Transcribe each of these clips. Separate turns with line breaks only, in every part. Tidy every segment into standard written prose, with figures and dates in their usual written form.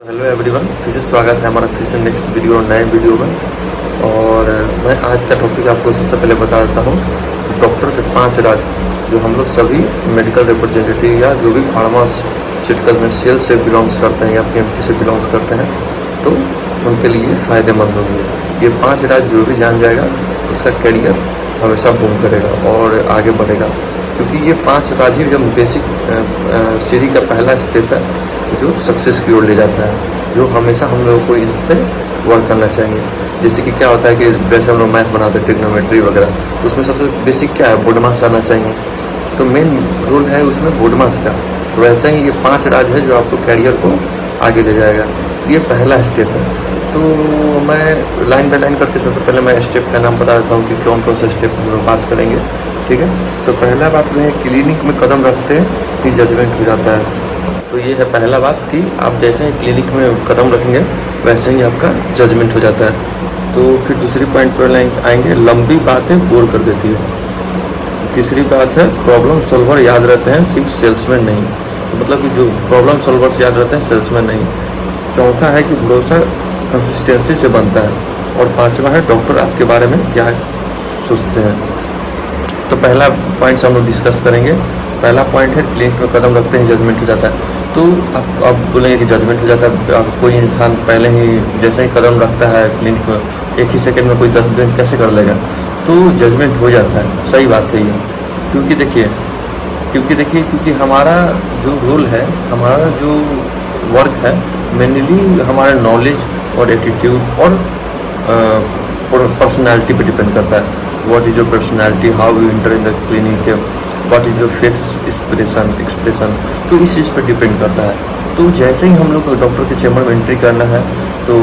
Hello everyone, फिर से स्वागत है हमारा फिर से नेक्स्ट वीडियो और नए वीडियो में। और मैं आज का टॉपिक आपको सबसे पहले बता देता हूँ। डॉक्टर के 5 राज जो हम लोग सभी मेडिकल रिप्रेजेंटेटिव या जो भी फार्मास्यूटिकल में सेल्स से बिलोंग्स करते हैं या पीएमटी से बिलोंग्स करते हैं तो उनके लिए फ़ायदेमंद होंगे। ये 5 राज जो भी जान जाएगा उसका करियर हमेशा बूम करेगा और आगे बढ़ेगा, क्योंकि ये 5 राज ही जब बेसिक सीढ़ी का पहला स्टेप है जो सक्सेस की ओर ले जाता है, जो हमेशा हम लोगों को इन पे वर्क करना चाहिए। जैसे कि क्या होता है कि वैसे हम लोग मैथ बनाते हैं, ट्रिग्नोमेट्री वगैरह, तो उसमें सबसे बेसिक क्या है, बोर्ड मार्क्स आना चाहिए। तो मेन रोल है उसमें बोर्ड मार्क्स का। तो वैसे ही ये 5 राज है जो आपको कैरियर को आगे ले जाएगा। तो ये पहला स्टेप है। तो मैं लाइन बाय लाइन करके सबसे पहले मैं स्टेप का नाम बता देता हूँ कि कौन कौन सा स्टेप हम लोग बात करेंगे, ठीक है। तो पहला बात में क्लिनिक में कदम रखते हैं कि जजमेंट हो जाता है। तो ये है पहला बात कि आप जैसे ही क्लिनिक में कदम रखेंगे वैसे ही आपका जजमेंट हो जाता है। तो फिर दूसरी पॉइंट पर आएंगे, लंबी बातें बोर कर देती है। तीसरी बात है प्रॉब्लम सॉल्वर याद रहते हैं, सिर्फ सेल्समैन नहीं। तो मतलब कि जो प्रॉब्लम सॉल्वर्स याद रहते हैं, सेल्समैन नहीं। चौथा है कि भरोसा कंसिस्टेंसी से बनता है। और पांचवा है डॉक्टर आपके बारे में क्या सोचते हैं। तो पहला पॉइंट हम लोग डिस्कस करेंगे। पहला पॉइंट है क्लिनिक में कदम रखते हैं जजमेंट हो जाता है। तो आप बोलेंगे कि जजमेंट हो जाता है, आप कोई इंसान पहले ही जैसे ही कदम रखता है क्लिनिक में, एक ही सेकंड में कोई 10 दिन कैसे कर लेगा। तो जजमेंट हो जाता है, सही बात है ये। क्योंकि देखिए हमारा जो रोल है, हमारा जो वर्क है, मेनली हमारा नॉलेज और एटीट्यूड और पर्सनैलिटी पे डिपेंड करता है। What is your personality, how you inter in the clinic, what is your face expression. तो इस चीज़ पर डिपेंड करता है। तो जैसे ही हम लोग को डॉक्टर के चैम्बर में एंट्री करना है तो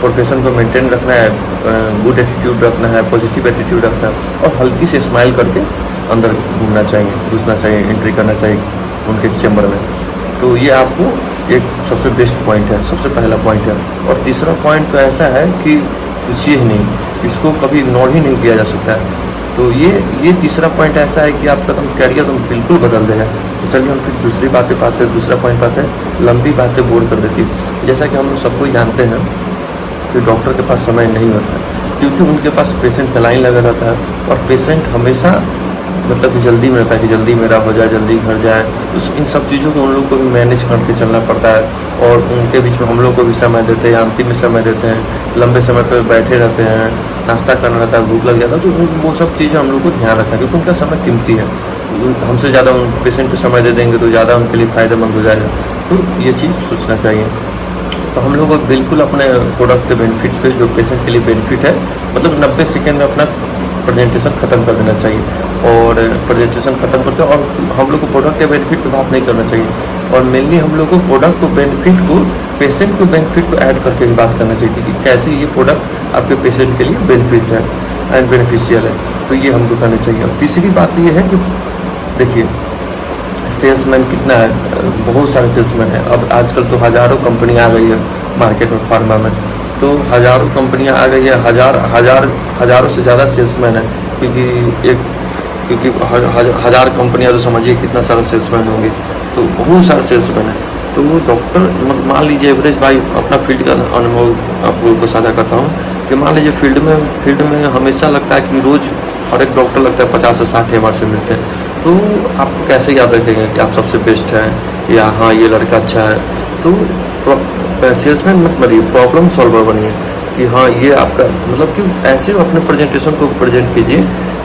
प्रोफेशन को मेंटेन रखना है, गुड एटीट्यूड रखना है, पॉजिटिव एटीट्यूड रखना है और हल्की से स्माइल करके अंदर घूमना चाहिए, घुसना चाहिए, एंट्री करना चाहिए उनके चैम्बर में। तो ये आपको एक सबसे बेस्ट पॉइंट है, सबसे पहला पॉइंट है। और तीसरा पॉइंट तो ऐसा है कि पूछिए ही नहीं, इसको कभी इग्नोर ही नहीं किया जा सकता है। तो ये तीसरा पॉइंट ऐसा है कि आपका कैरियर बिल्कुल बदल देगा। तो चलिए हम फिर दूसरी बातें पाते हैं। दूसरा पॉइंट पाते हैं, लंबी बातें बोर कर देती है। जैसा कि हम लोग सबको जानते हैं कि डॉक्टर के पास समय नहीं होता है, क्योंकि उनके पास पेशेंट का लाइन लगा रहता है और पेशेंट हमेशा मतलब कि जल्दी में रहता है कि जल्दी मेरा हो जाए, जल्दी घर जाए। तो इन सब चीज़ों को उन लोग को भी मैनेज करके चलना पड़ता है और उनके बीच में हम लोग को भी समय देते हैं, अंतिम में समय देते हैं, लंबे समय पर बैठे रहते हैं, नाश्ता करना रहता है, भूख लग जाता है। तो वो सब चीज़ें हम लोग को ध्यान रखना है, क्योंकि उनका समय कीमती है। हमसे ज़्यादा उन पेशेंट को समय दे देंगे तो ज़्यादा उनके लिए फ़ायदेमंद हो जाएगा। तो ये चीज़ सोचना चाहिए। तो हम लोग बिल्कुल अपने प्रोडक्ट के बेनिफिट्स पे, जो पेशेंट के लिए बेनिफिट है, मतलब 90 सेकेंड में अपना प्रेजेंटेशन ख़त्म कर देना चाहिए। और प्रेजेंटेशन ख़त्म करके और हम लोग को प्रोडक्ट के बेनिफिट पे बात नहीं करना चाहिए। और मेनली हम लोग को प्रोडक्ट को बेनिफिट को, पेशेंट को बेनिफिट को ऐड करके ही बात करना चाहिए कि कैसे ये प्रोडक्ट आपके पेशेंट के लिए बेनिफिट है एंड बेनिफिशियल है। तो ये हमको करना चाहिए। और तीसरी बात ये है कि देखिए सेल्समैन कितना है, बहुत सारे सेल्समैन हैं। अब आजकल तो हज़ारों कंपनी आ गई है मार्केट में, फार्मा में। तो हज़ारों कंपनियां आ गई है, हज़ारों से ज़्यादा सेल्समैन है। क्योंकि हज़ार कंपनियां तो समझिए कितना सारा सेल्समैन होंगे। तो बहुत सारे सेल्समैन है। तो वो डॉक्टर मान लीजिए एवरेज, भाई अपना फील्ड का अनुभव आप लोगों को साझा करता हूँ कि मान लीजिए फील्ड में हमेशा लगता है कि रोज़ हर एक डॉक्टर लगता है 50 से 60 एमआर से मिलते हैं। तो आप कैसे याद रखेंगे कि आप सबसे बेस्ट हैं या हाँ ये लड़का अच्छा है। तो सेल्समैन मत बनिए, प्रॉब्लम सॉल्वर बनिए कि हाँ ये आपका मतलब कि ऐसे अपने प्रेजेंटेशन को प्रेजेंट कीजिए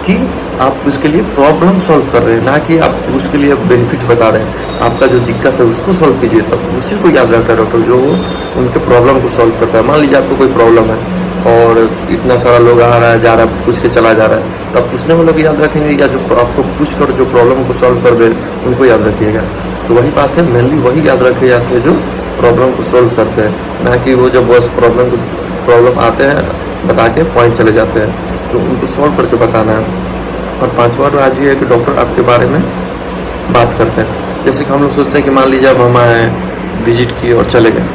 कि आप उसके लिए प्रॉब्लम सॉल्व कर रहे हैं, ना कि आप उसके लिए बेनिफिट्स बता रहे हैं। आपका जो दिक्कत है उसको सॉल्व कीजिए, तब उसी को याद रखता है डॉक्टर, जो उनके प्रॉब्लम को सॉल्व करता है। मान लीजिए आपको कोई प्रॉब्लम है और इतना सारा लोग आ रहा है, जा रहा है, पूछ के चला जा रहा है, तो आप पूछने वालों को याद रखेंगे या जो आपको पूछ कर जो प्रॉब्लम को सॉल्व कर दे उनको याद रखिएगा। तो वही बात है, मेनली वही याद रखे जाते हैं जो प्रॉब्लम को सॉल्व करते हैं, ना कि वो जब बस प्रॉब्लम आते हैं बता के पॉइंट चले जाते हैं। तो उनको सॉल्व करके बताना है। और पांचवा राज ये है कि डॉक्टर आपके बारे में बात करते हैं। जैसे कि हम लोग सोचते हैं कि मान लीजिए अब हम आए, विजिट किए और चले गए,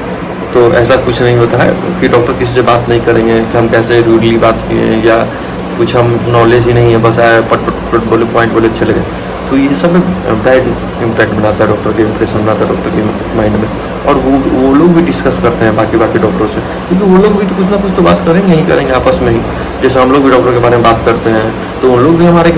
तो ऐसा कुछ नहीं होता है कि डॉक्टर किसी से बात नहीं करेंगे कि हम कैसे रूडली बात किए या कुछ हम नॉलेज ही नहीं है, बस आए पट बोले, पॉइंट बोले, चले गए। तो ये सब बैड इम्पैक्ट बनाता है, डॉक्टर के इंप्रेशन बनाता है डॉक्टर के माइंड में। और वो लोग भी डिस्कस करते हैं बाकी डॉक्टरों से, क्योंकि वो लोग भी तो कुछ ना कुछ तो बात करेंगे ही करेंगे आपस में ही। जैसे हम लोग भी डॉक्टर के बारे में बात करते हैं, तो उन लोग भी हमारे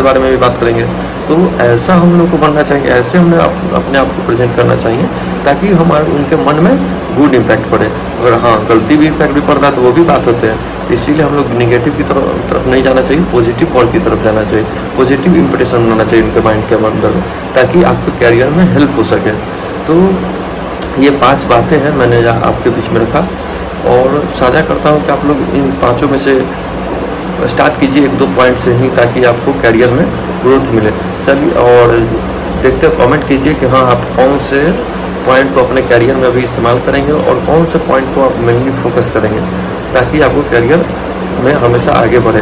बारे में भी बात करेंगे। तो ऐसा हम लोग को बनना चाहिए, ऐसे हमें अपने आप को प्रेजेंट करना चाहिए, ताकि हमारे उनके मन में गुड इम्पैक्ट पड़े। अगर हाँ गलती भी इम्पैक्ट भी पड़ता है तो वो भी बात होते हैं। इसीलिए हम लोग निगेटिव की तरफ नहीं जाना चाहिए, पॉजिटिव पॉइंट की तरफ जाना चाहिए, पॉजिटिव इंप्रेशन बनाना चाहिए उनके माइंड के अंदर में, ताकि आपके कैरियर में हेल्प हो सके। तो ये 5 बातें हैं मैंने आपके बीच में रखा, और साझा करता हूँ कि आप लोग इन 5 में से स्टार्ट कीजिए 1-2 पॉइंट से ही, ताकि आपको कैरियर में ग्रोथ मिले। चलिए, और देखते कमेंट कीजिए कि हाँ आप कौन से पॉइंट को अपने कैरियर में अभी इस्तेमाल करेंगे और कौन से पॉइंट को आप मेनली फोकस करेंगे, ताकि आपको कैरियर में हमेशा आगे बढ़े।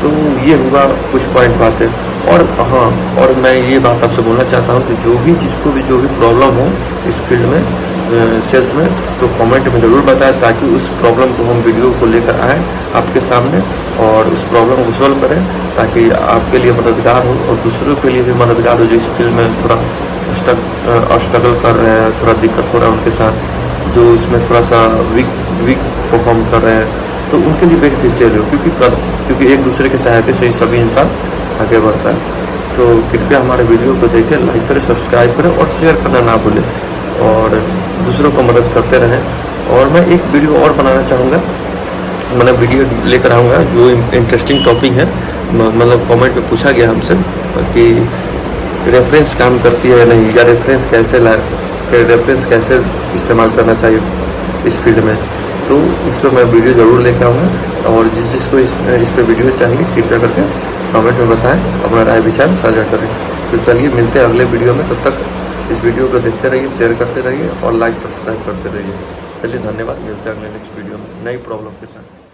तो ये होगा कुछ पॉइंट बातें। और हाँ, और मैं ये बात आपसे बोलना चाहता हूँ कि जिसको भी जो भी प्रॉब्लम हो इस फील्ड में, सेल्स में, तो कमेंट में ज़रूर बताएं, ताकि उस प्रॉब्लम को हम वीडियो को लेकर आएँ आपके सामने और उस प्रॉब्लम को सॉल्व करें, ताकि आपके लिए मददगार हो और दूसरों के लिए भी मददगार हो जो इस फील्ड में थोड़ा स्ट्रगल कर रहे हैं, थोड़ा दिक्कत हो रहा है उनके साथ, जो इसमें थोड़ा सा वीक परफॉर्म कर रहे हैं, तो उनके लिए बेनिफिशियल हो, क्योंकि एक दूसरे की सहायता से ही सभी इंसान आगे बढ़ता है। तो कृपया हमारे वीडियो को देखें, लाइक करें, सब्सक्राइब करें और शेयर करना ना भूलें, और दूसरों को मदद करते रहें। और मैं एक वीडियो और बनाना चाहूँगा, मतलब वीडियो लेकर आऊँगा जो इंटरेस्टिंग टॉपिक है। मतलब कमेंट में पूछा गया हमसे कि रेफरेंस काम करती है नहीं, या रेफरेंस कैसे इस्तेमाल करना चाहिए इस फील्ड में। तो इस पर मैं वीडियो ज़रूर लेकर आऊँगा, और जिसको इस पर वीडियो चाहिए कृपया करके कमेंट में बताएं, अपना राय विचार साझा करें। तो चलिए मिलते हैं अगले वीडियो में, तब तक इस वीडियो को देखते रहिए, शेयर करते रहिए और लाइक सब्सक्राइब करते रहिए। चलिए धन्यवाद, मिलते हैं अगले नेक्स्ट वीडियो में नई प्रॉब्लम के साथ।